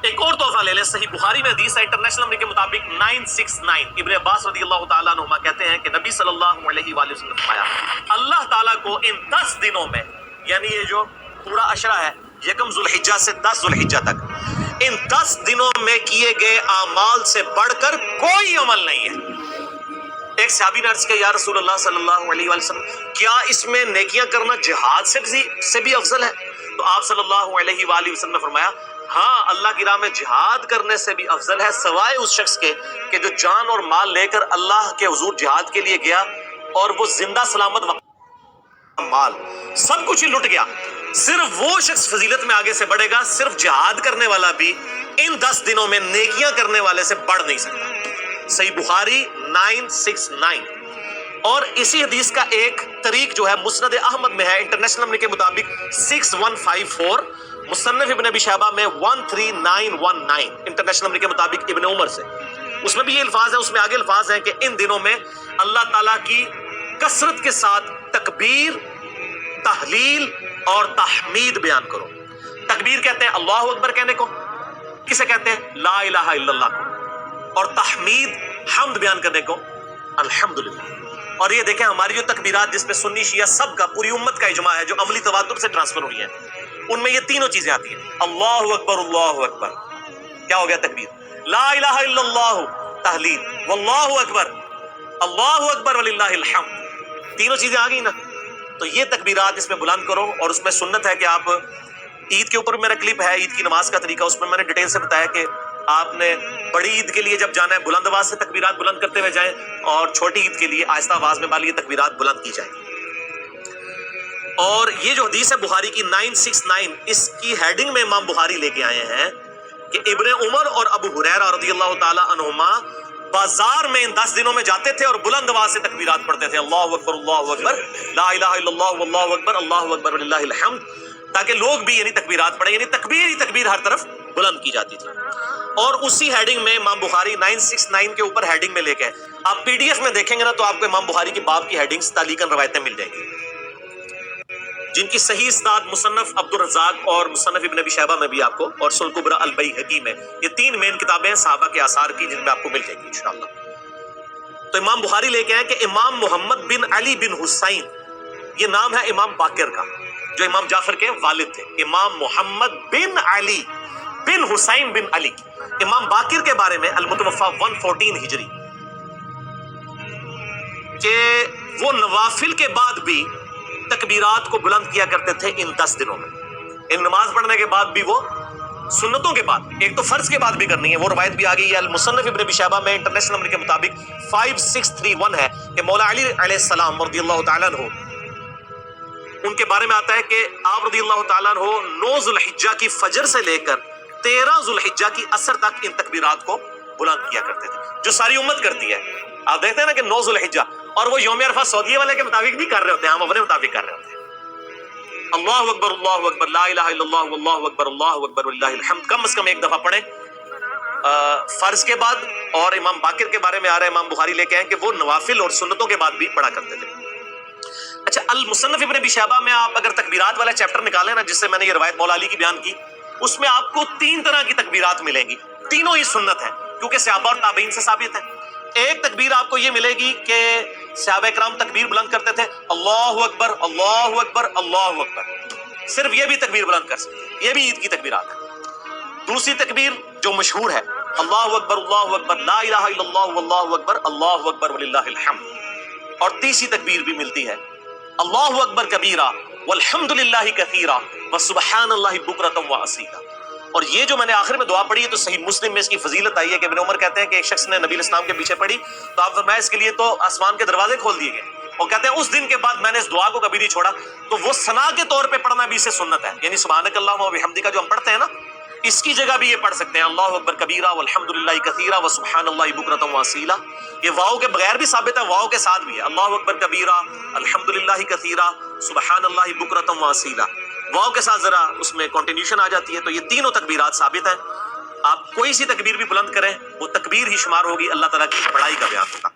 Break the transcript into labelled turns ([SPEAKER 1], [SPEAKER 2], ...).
[SPEAKER 1] ایک اور تحفہ لے لیں، صحیح بخاری میں حدیث ہے انٹرنیشنل نمبر کے مطابق 969، ابن عباس رضی اللہ تعالیٰ عنہما کہتے ہیں کہ نبی صلی اللہ علیہ وآلہ وسلم نے فرمایا اللہ تعالیٰ کو ان 10 دنوں میں، یعنی یہ جو پورا عشرہ ہے یکم ذوالحجہ سے 10 ذوالحجہ تک، ان 10 دنوں میں کیے گئے اعمال سے بڑھ کر کوئی عمل نہیں ہے۔ ایک صحابی نے عرض کیا یا رسول اللہ صلی اللہ علیہ وآلہ وسلم کیا اس میں نیکیاں کرنا جہاد سے بھی افضل ہے؟ تو آپ صلی اللہ علیہ وآلہ وسلم نے فرمایا ہاں، اللہ کی راہ میں جہاد کرنے سے بھی افضل ہے، سوائے اس شخص کے کہ جو جان اور مال لے کر اللہ کے حضور جہاد کے لیے گیا اور وہ زندہ سلامت مال سب کچھ ہی لٹ گیا، صرف وہ شخص فضیلت میں آگے سے بڑھے گا، صرف جہاد کرنے والا بھی ان 10 دنوں میں نیکیاں کرنے والے سے بڑھ نہیں سکتا۔ صحیح بخاری 969۔ اور اسی حدیث کا ایک طریق جو ہے مسند احمد میں ہے انٹرنیشنل نمبر کے مطابق 6154، مصنف ابن ابی شیبہ میں 13919 انٹرنیشنل نمبر کے مطابق ابن عمر سے، اس میں بھی یہ الفاظ ہیں، اس میں آگے الفاظ ہیں کہ ان دنوں میں اللہ تعالیٰ کی کثرت کے ساتھ تکبیر، تحلیل اور تحمید بیان کرو۔ تکبیر کہتے ہیں اللہ اکبر کہنے کو، کسے کہتے ہیں؟ لا الہ الا اللہ کو، اور تحمید حمد بیان کرنے کو الحمدللہ۔ اور یہ دیکھیں ہماری جو تکبیرات جس پہ سنی شیعہ سب کا، پوری امت کا اجماع ہے، جو عملی تواتر سے ٹرانسفر ہوئی ہیں، ان میں یہ تینوں چیزیں آتی ہیں، اللہ اکبر اللہ اکبر، کیا ہو گیا تکبیر، لا الہ الا اللہ تحلیل، واللہ اکبر اللہ اکبر وللہ الحمد، تینوں چیزیں آ گئی نا۔ تو یہ تکبیرات اس میں بلند کرو، اور اس میں سنت ہے کہ آپ عید کے اوپر میرا کلپ ہے عید کی نماز کا طریقہ، اس میں میں نے ڈیٹیل سے بتایا کہ آپ نے بڑی عید کے لیے جب جانا ہے بلند آواز سے تکبیرات بلند کرتے ہوئے جائیں، اور چھوٹی عید کے لیے آہستہ آواز میں یہ تکبیرات بلند کی جائیں۔ اور یہ جو حدیث ہے بخاری کی 969، اس کی ہیڈنگ میں امام بخاری لے کے آئے ہیں کہ ابن عمر اور ابو ہریرہ رضی اللہ تعالی عنہما بازار میں ان 10 دنوں میں جاتے تھے اور بلند آواز سے تکبیرات پڑھتے تھے، اللہ اکبر لا الہ الا اللہ واللہ اکبر اللہ اکبر وللہ الحمد، تاکہ لوگ بھی یعنی تکبیرات پڑھیں، یعنی تکبیر ہی تکبیر ہر طرف بلند کی جاتی تھی۔ اور اسی ہیڈنگ میں امام بخاری 969 کے اوپر ہیڈنگ میں لے کے آپ پی ڈی ایف میں دیکھیں گے نا تو آپ کو امام بخاری کی باب کی ہیڈنگز تعلیقاً روایتیں مل جائیں گی، جن کی صحیح اسناد مصنف عبد الرزاق اور مصنف ابن ابی شیبہ میں بھی آپ کو، اور سنن کبری البیہقی میں، یہ 3 مین کتابیں ہیں صحابہ کے آثار کی جن میں آپ کو مل جائیں گی انشاءاللہ۔ تو امام بخاری لے کے آئے کہ امام محمد بن علی بن حسین، یہ نام ہے امام باقر کا جو امام جعفر کے والد تھے، امام محمد بن علی بن حسین بن علی، امام باقر کے بارے میں المتوفى 114 ہجری، کہ وہ نوافل کے بعد بھی تکبیرات کو بلند کیا کرتے تھے ان 10 دنوں میں، ان نماز پڑھنے کے بعد بھی، وہ سنتوں کے بعد، ایک تو فرض کے بعد بھی کرنی ہے، وہ روایت بھی آ گئی ہے المصنف ابن ابی شیبہ میں انٹرنیشنل نمبر کے مطابق 5631 ہے کہ مولا علی علیہ السلام رضی اللہ تعالیٰ عنہ، ان کے بارے میں آتا ہے کہ آپ رضی اللہ تعالیٰ عنہ 9 ذوالحجہ کی فجر سے لے کر 13 ذوالحجہ کی عصر تک ان تکبیرات کو بلند کیا کرتے تھے، جو ساری امت کرتی ہے۔ آپ دیکھتے ہیں نا کہ 9 ذوالحجہ، اور وہ یوم عرفہ سعودیہ والے کے مطابق نہیں کر رہے ہوتے ہیں، ہم اپنے مطابق کر رہے ہوتے ہیں، اللہ اکبر لا الہ الا اللہ واللہ اکبر وللہ الحمد، کم از کم ایک دفعہ پڑھیں فرض کے بعد۔ اور امام باقر کے بارے میں آ رہا ہے، امام بخاری لے کے آئے کہ وہ نوافل اور سنتوں کے بعد بھی پڑھا کرتے تھے۔ اچھا، المصنف ابن ابی شیبہ میں آپ اگر تکبیرات والا چیپٹر نکالیں نا، جس سے میں نے یہ روایت مولا علی کی بیان کی، اس میں آپ کو 3 طرح کی تکبیرات ملیں گی، تینوں ہی سنت ہیں کیونکہ صحابہ اور تابعین سے ثابت ہے۔ ایک تکبیر آپ کو یہ ملے گی کہ صحابہ کرام تکبیر بلند کرتے تھے، اللہ اکبر اللہ اکبر اللہ اکبر، صرف یہ بھی تکبیر بلند کر سکتے، یہ بھی عید کی تکبیرات ہے۔ دوسری تکبیر جو مشہور ہے، اللہ اکبر لا الہ الا اللہ واللہ اکبر اللہ اکبر وللہ الحمد۔ اور تیسری تکبیر بھی ملتی ہے، اللہ اکبر کبیرہ والحمد للہ کثیرہ وسبحان اللہ بکرۃ واصیلا۔ اور یہ جو میں نے آخر میں دعا پڑھی ہے تو صحیح مسلم میں اس کی فضیلت آئی ہے کہ ابن عمر کہتے ہیں کہ ایک شخص نے نبی علیہ السلام کے پیچھے پڑھی تو آپ فرمایا اس کے لیے تو آسمان کے دروازے کھول دیے گئے، اور کہتے ہیں اس دن کے بعد میں نے اس دعا کو کبھی نہیں چھوڑا۔ تو وہ ثنا کے طور پہ پڑھنا بھی اسے سنت ہے، یعنی سبحانک اللہم و بحمدک جو ہم پڑھتے ہیں نا، اس کی جگہ بھی یہ پڑھ سکتے ہیں، اللہ اکبر کبیرہ والحمد للہ کثیرہ وسبحان اللہ بکرۃ واصیلا۔ یہ واؤ کے بغیر بھی ثابت ہے، واؤ کے ساتھ بھی ہے، اللہ اکبر کبیرہ الحمد للہ کثیرہ سبحان اللہ بکرۃ واصیلا، واؤ کے ساتھ ذرا اس میں کنٹینیوشن آ جاتی ہے۔ تو یہ تینوں تکبیرات ثابت ہیں، آپ کوئی سی تکبیر بھی بلند کریں وہ تکبیر ہی شمار ہوگی، اللہ تعالیٰ کی بڑائی کا بیان ہوگا۔